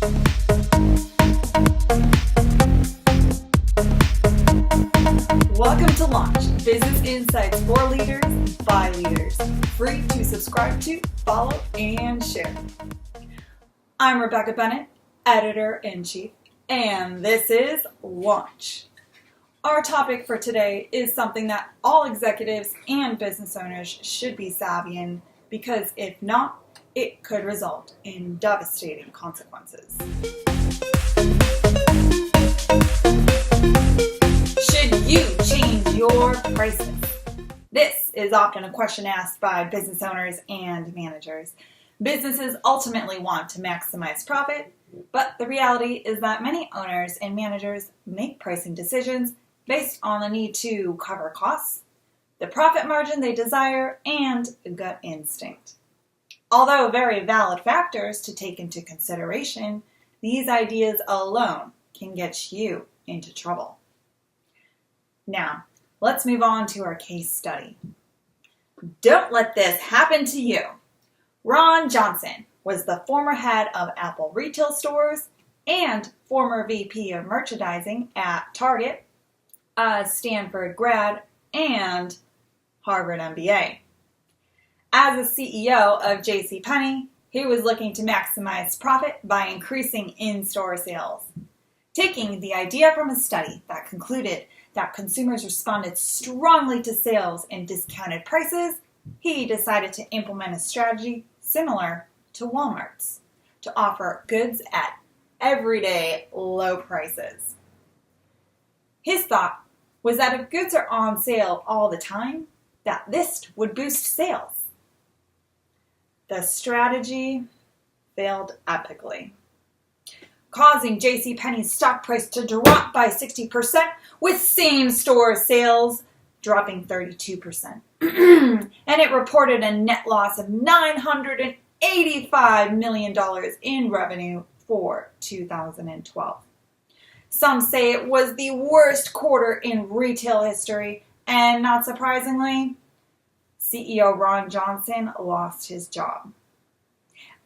Welcome to Launch, business insights for leaders by leaders. Free to subscribe to, follow, and share. I'm Rebecca Bennett, Editor-in-Chief, and this is Launch. Our topic for today is something that all executives and business owners should be savvy in, because if not, it could result in devastating consequences. Should you change your prices? This is often a question asked by business owners and managers. Businesses ultimately want to maximize profit, but the reality is that many owners and managers make pricing decisions based on the need to cover costs, the profit margin they desire, and gut instinct. Although very valid factors to take into consideration, these ideas alone can get you into trouble. Now, let's move on to our case study. Don't let this happen to you. Ron Johnson was the former head of Apple retail stores and former VP of merchandising at Target, a Stanford grad, and Harvard MBA. As a CEO of JCPenney, he was looking to maximize profit by increasing in-store sales. Taking the idea from a study that concluded that consumers responded strongly to sales and discounted prices, he decided to implement a strategy similar to Walmart's to offer goods at everyday low prices. His thought was that if goods are on sale all the time, that this would boost sales. The strategy failed epically, causing JCPenney's stock price to drop by 60%, with same-store sales dropping 32%. And it reported a net loss of $985 million in revenue for 2012. Some say it was the worst quarter in retail history, and not surprisingly, CEO Ron Johnson lost his job.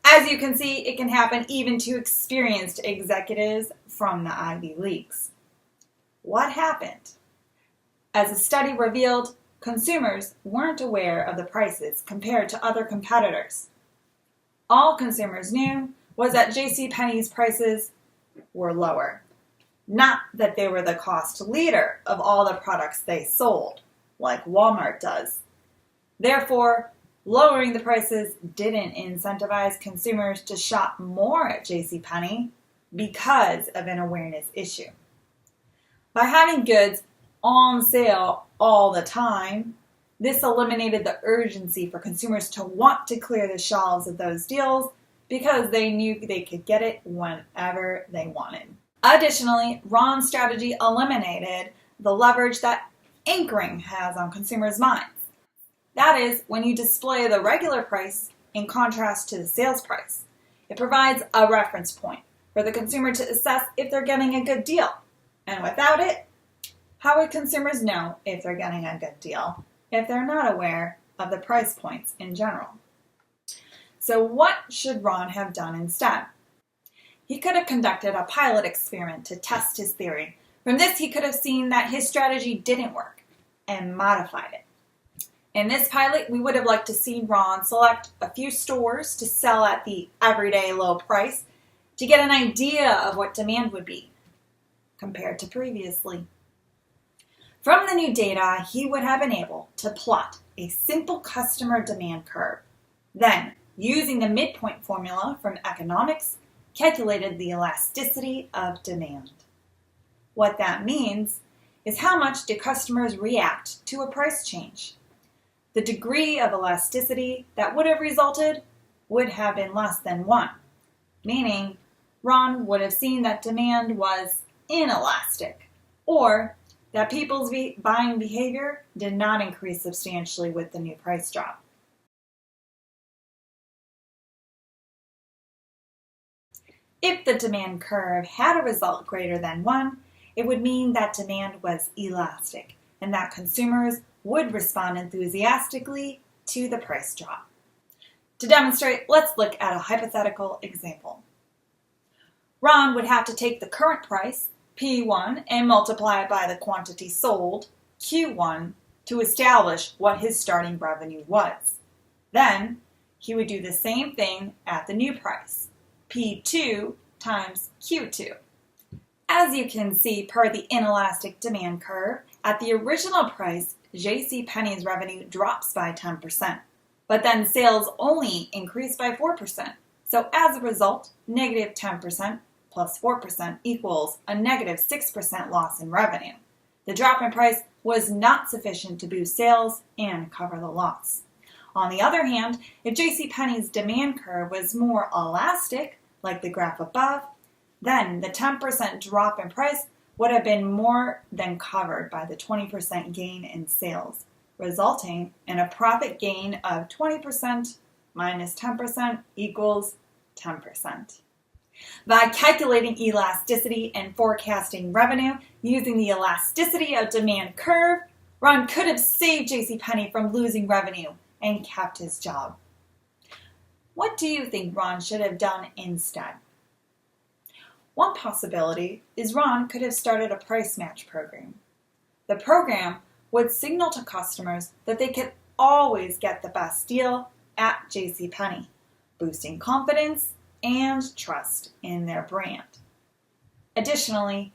As you can see, it can happen even to experienced executives from the Ivy Leagues. What happened? As a study revealed, consumers weren't aware of the prices compared to other competitors. All consumers knew was that JCPenney's prices were lower, not that they were the cost leader of all the products they sold, like Walmart does. Therefore, lowering the prices didn't incentivize consumers to shop more at JCPenney because of an awareness issue. By having goods on sale all the time, this eliminated the urgency for consumers to want to clear the shelves of those deals because they knew they could get it whenever they wanted. Additionally, Ron's strategy eliminated the leverage that anchoring has on consumers' minds. That is, when you display the regular price in contrast to the sales price, it provides a reference point for the consumer to assess if they're getting a good deal. And without it, how would consumers know if they're getting a good deal if they're not aware of the price points in general? So what should Ron have done instead? He could have conducted a pilot experiment to test his theory. From this, he could have seen that his strategy didn't work and modified it. In this pilot, we would have liked to see Ron select a few stores to sell at the everyday low price to get an idea of what demand would be compared to previously. From the new data, he would have been able to plot a simple customer demand curve. Then, using the midpoint formula from economics, calculated the elasticity of demand. What that means is how much do customers react to a price change. The degree of elasticity that would have resulted would have been less than 1, meaning Ron would have seen that demand was inelastic, or that people's buying behavior did not increase substantially with the new price drop. If the demand curve had a result greater than 1, it would mean that demand was elastic and that consumers would respond enthusiastically to the price drop. To demonstrate, let's look at a hypothetical example. Ron would have to take the current price, P1, and multiply it by the quantity sold, Q1, to establish what his starting revenue was. Then, he would do the same thing at the new price, P2 times Q2. As you can see per the inelastic demand curve, at the original price, JCPenney's revenue drops by 10%, but then sales only increase by 4%. So as a result, negative 10% plus 4% equals a negative 6% loss in revenue. The drop in price was not sufficient to boost sales and cover the loss. On the other hand, if JCPenney's demand curve was more elastic, like the graph above, then the 10% drop in price would have been more than covered by the 20% gain in sales, resulting in a profit gain of 20% minus 10% equals 10%. By calculating elasticity and forecasting revenue using the elasticity of demand curve, Ron could have saved JCPenney from losing revenue and kept his job. What do you think Ron should have done instead? One possibility is Ron could have started a price match program. The program would signal to customers that they could always get the best deal at JCPenney, boosting confidence and trust in their brand. Additionally,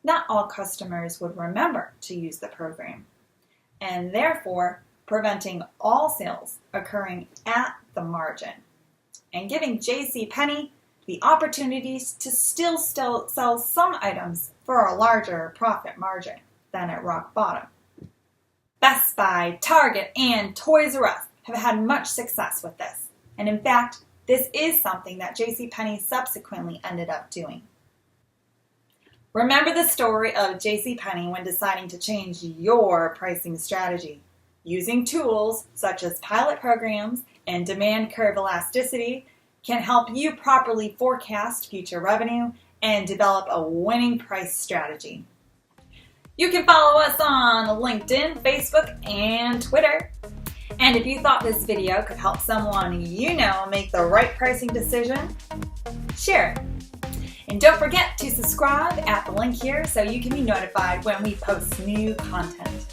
not all customers would remember to use the program, and therefore preventing all sales occurring at the margin, and giving JCPenney the opportunities to still sell some items for a larger profit margin than at rock bottom. Best Buy, Target, and Toys R Us have had much success with this, and in fact, this is something that JCPenney subsequently ended up doing. Remember the story of JCPenney when deciding to change your pricing strategy. Using tools such as pilot programs and demand curve elasticity can help you properly forecast future revenue and develop a winning price strategy. You can follow us on LinkedIn, Facebook, and Twitter. And if you thought this video could help someone you know make the right pricing decision, share it. And don't forget to subscribe at the link here so you can be notified when we post new content.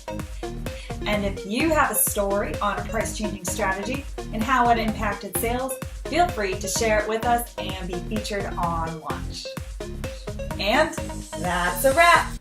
And if you have a story on a price-changing strategy and how it impacted sales, feel free to share it with us and be featured on Launch. And that's a wrap.